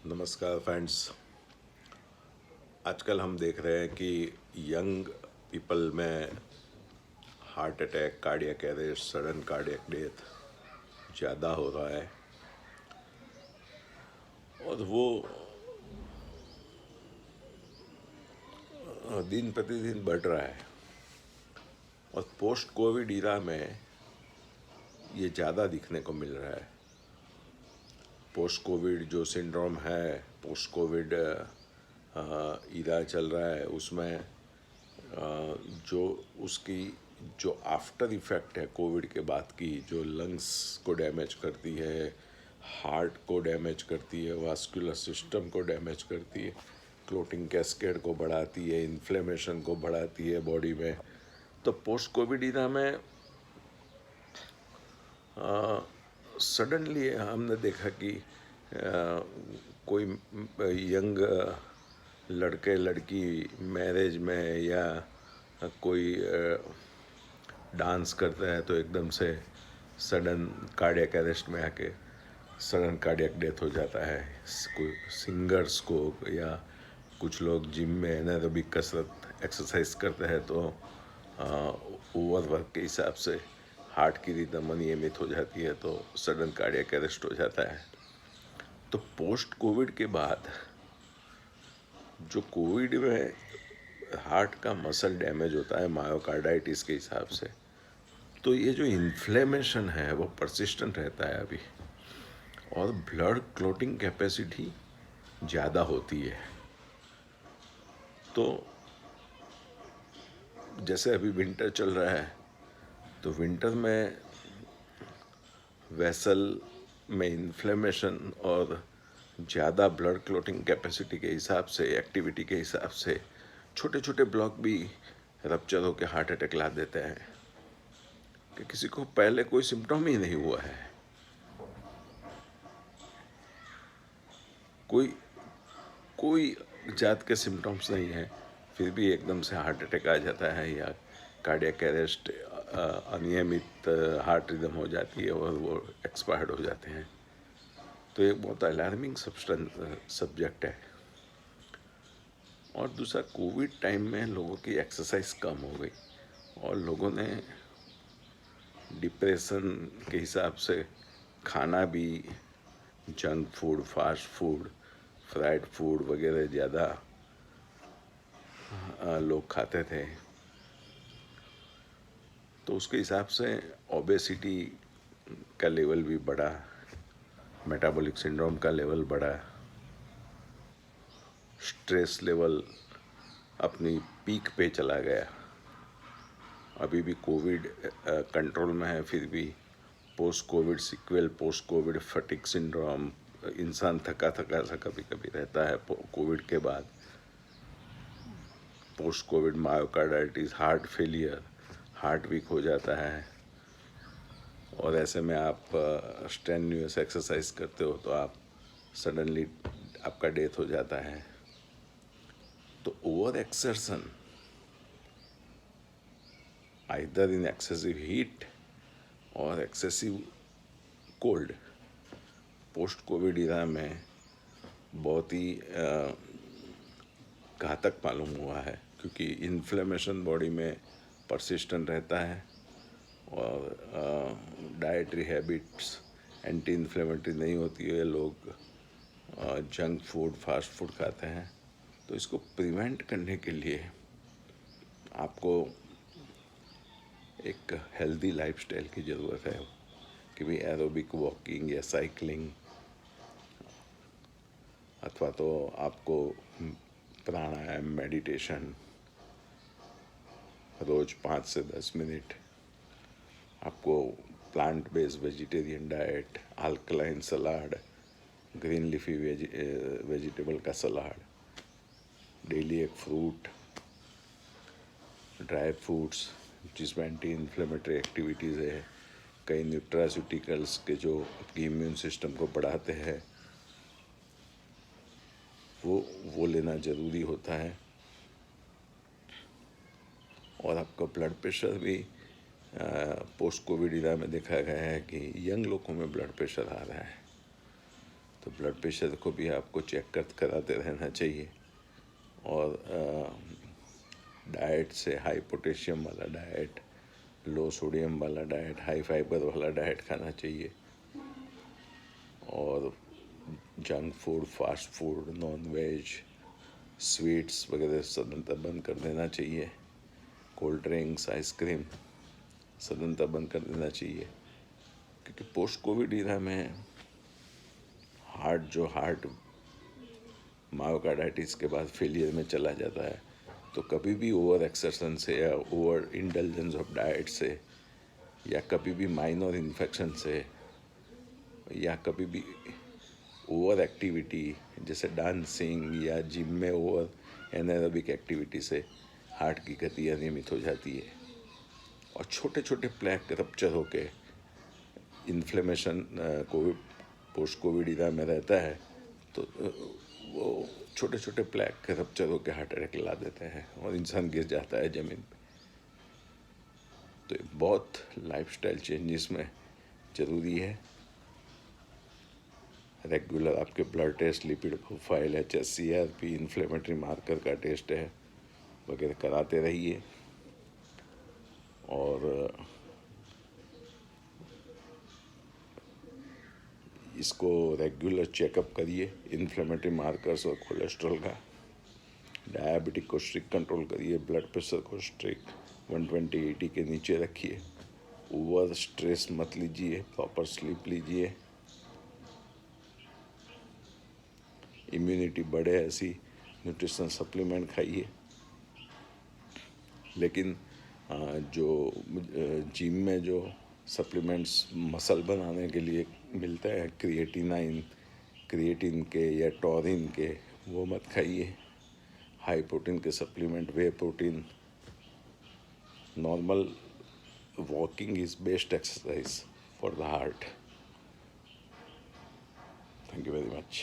नमस्कार फ्रेंड्स। आजकल हम देख रहे हैं कि यंग पीपल में heart attack, cardiac arrest, sudden cardiac death ज़्यादा हो रहा है और वो दिन प्रतिदिन बढ़ रहा है। और पोस्ट कोविड ईरा में ये ज़्यादा दिखने को मिल रहा है। पोस्ट कोविड जो सिंड्रोम है, पोस्ट कोविड ईरा चल रहा है, उसमें जो उसकी जो आफ्टर इफ़ेक्ट है कोविड के बाद की, जो लंग्स को डैमेज करती है, हार्ट को डैमेज करती है, वास्कुलर सिस्टम को डैमेज करती है, क्लोटिंग कैस्केड को बढ़ाती है, इन्फ्लेमेशन को बढ़ाती है बॉडी में। तो पोस्ट कोविड ईरा में सडनली हमने देखा कि कोई यंग लड़के लड़की मैरिज में या कोई डांस करता है तो एकदम से सडन कार्डियक अरेस्ट में आके सडन कार्डियक डेथ हो जाता है। कोई सिंगर्स को या कुछ लोग जिम में एनारोबिक कसरत एक्सरसाइज करते हैं तो ओवरवर्क के हिसाब से हार्ट की रिदम अनियमित हो जाती है तो सडन कार्डियक अरेस्ट हो जाता है। तो पोस्ट कोविड के बाद जो कोविड में हार्ट का मसल डैमेज होता है मायोकार्डाइटिस के हिसाब से, तो ये जो इन्फ्लेमेशन है वो परसिस्टेंट रहता है अभी, और ब्लड क्लोटिंग कैपेसिटी ज़्यादा होती है। तो जैसे अभी विंटर चल रहा है तो विंटर में वेसल में इन्फ्लेमेशन और ज़्यादा ब्लड क्लोटिंग कैपेसिटी के हिसाब से, एक्टिविटी के हिसाब से छोटे छोटे ब्लॉक भी रप्चर होकर हार्ट अटैक ला देते हैं कि किसी को पहले कोई सिम्टम ही नहीं हुआ है, कोई जात के सिम्टम्स नहीं है, फिर भी एकदम से हार्ट अटैक आ जाता है या कार्डियक अरेस्ट, अनियमित हार्ट रिदम हो जाती है और वो एक्सपायर्ड हो जाते हैं। तो ये बहुत अलार्मिंग सब्जेक्ट है। और दूसरा, कोविड टाइम में लोगों की एक्सरसाइज कम हो गई और लोगों ने डिप्रेशन के हिसाब से खाना भी junk food, fast food, fried food वगैरह ज़्यादा लोग खाते थे, तो उसके हिसाब से ओबेसिटी का लेवल भी बढ़ा, मेटाबॉलिक सिंड्रोम का लेवल बढ़ा, स्ट्रेस लेवल अपनी पीक पे चला गया। अभी भी कोविड कंट्रोल में है, फिर भी post Covid sequel, post Covid fatigue syndrome, इंसान थका थका सा कभी कभी रहता है कोविड के बाद। Post COVID myocarditis, heart failure, heart weak हो जाता है। और ऐसे में आप स्ट्रेन्यूअस एक्सरसाइज करते हो तो आप सडनली आपका डेथ हो जाता है। तो over exertion either in excessive heat और excessive cold post covid era में बहुत ही घातक मालूम हुआ है, क्योंकि इन्फ्लेमेशन बॉडी में परसिस्टेंट रहता है और डाइटरी हैबिट्स एंटी इन्फ्लेमेटरी नहीं होती है, लोग जंक फूड, फास्ट फूड खाते हैं। तो इसको प्रिवेंट करने के लिए आपको एक हेल्दी लाइफस्टाइल की ज़रूरत है कि भी एरोबिक वॉकिंग या साइकिलिंग, अथवा तो आपको प्राणायाम, मेडिटेशन रोज़ 5 से 10 मिनट, आपको plant based vegetarian diet, alkaline salad, green leafy vegetable का सलाड, डेली एक फ्रूट, ड्राई फ्रूट्स जिसमें एंटी इन्फ्लेमेटरी एक्टिविटीज़ है, कई न्यूट्रास्यूटिकल्स के जो आपकी इम्यून सिस्टम को बढ़ाते हैं वो लेना ज़रूरी होता है। और आपका ब्लड प्रेशर भी पोस्ट कोविड ईरा में देखा गया है कि यंग लोगों में ब्लड प्रेशर आ रहा है। तो ब्लड प्रेशर को भी आपको चेक कराते रहना चाहिए। और डाइट से हाई पोटेशियम वाला डाइट, लो सोडियम वाला डाइट, हाई फाइबर वाला डाइट खाना चाहिए। और junk food, fast food, non veg, sweets वगैरह सदंतः बंद कर देना चाहिए। कोल्ड ड्रिंक्स, आइसक्रीम सदंतः बंद कर देना चाहिए। क्योंकि पोस्ट कोविड इरा में हार्ट मायोकार्डाइटिस के बाद फेलियर में चला जाता है। तो कभी भी ओवर एक्सरसन से या ओवर इंडल्जेंस ऑफ डाइट से या कभी भी माइनर इन्फेक्शन से या कभी भी ओवर एक्टिविटी जैसे डांसिंग या जिम में ओवर एनारोबिक एक्टिविटी से हार्ट की गति अनियमित हो जाती है और छोटे छोटे प्लेक रप्चर होके इन्फ्लेमेशन कोविड पोस्ट कोविड इरा में रहता है। तो वो छोटे छोटे प्लेक रप्चर होकर हार्ट अटैक ला देते हैं और इंसान गिर जाता है ज़मीन पे। तो बहुत लाइफस्टाइल चेंजेस में ज़रूरी है। रेगुलर आपके blood test, lipid profile, HSCRP, inflammatory marker का टेस्ट है वगैरह कराते रहिए। और इसको रेगुलर चेकअप करिए, इन्फ्लेमेटरी मार्कर्स और कोलेस्ट्रॉल का। डायबिटिक को स्ट्रिक्ट कंट्रोल करिए, ब्लड प्रेशर को स्ट्रिक्ट 120/80 के नीचे रखिए। ओवर स्ट्रेस मत लीजिए, प्रॉपर स्लीप लीजिए। इम्यूनिटी बढ़े ऐसी न्यूट्रिशन सप्लीमेंट खाइए। लेकिन जो जिम में जो सप्लीमेंट्स मसल बनाने के लिए मिलते हैं, क्रिएटिन के या टॉरिन के, वो मत खाइए। हाई प्रोटीन के supplement, way protein. Normal walking is best exercise for the heart. Thank you very much.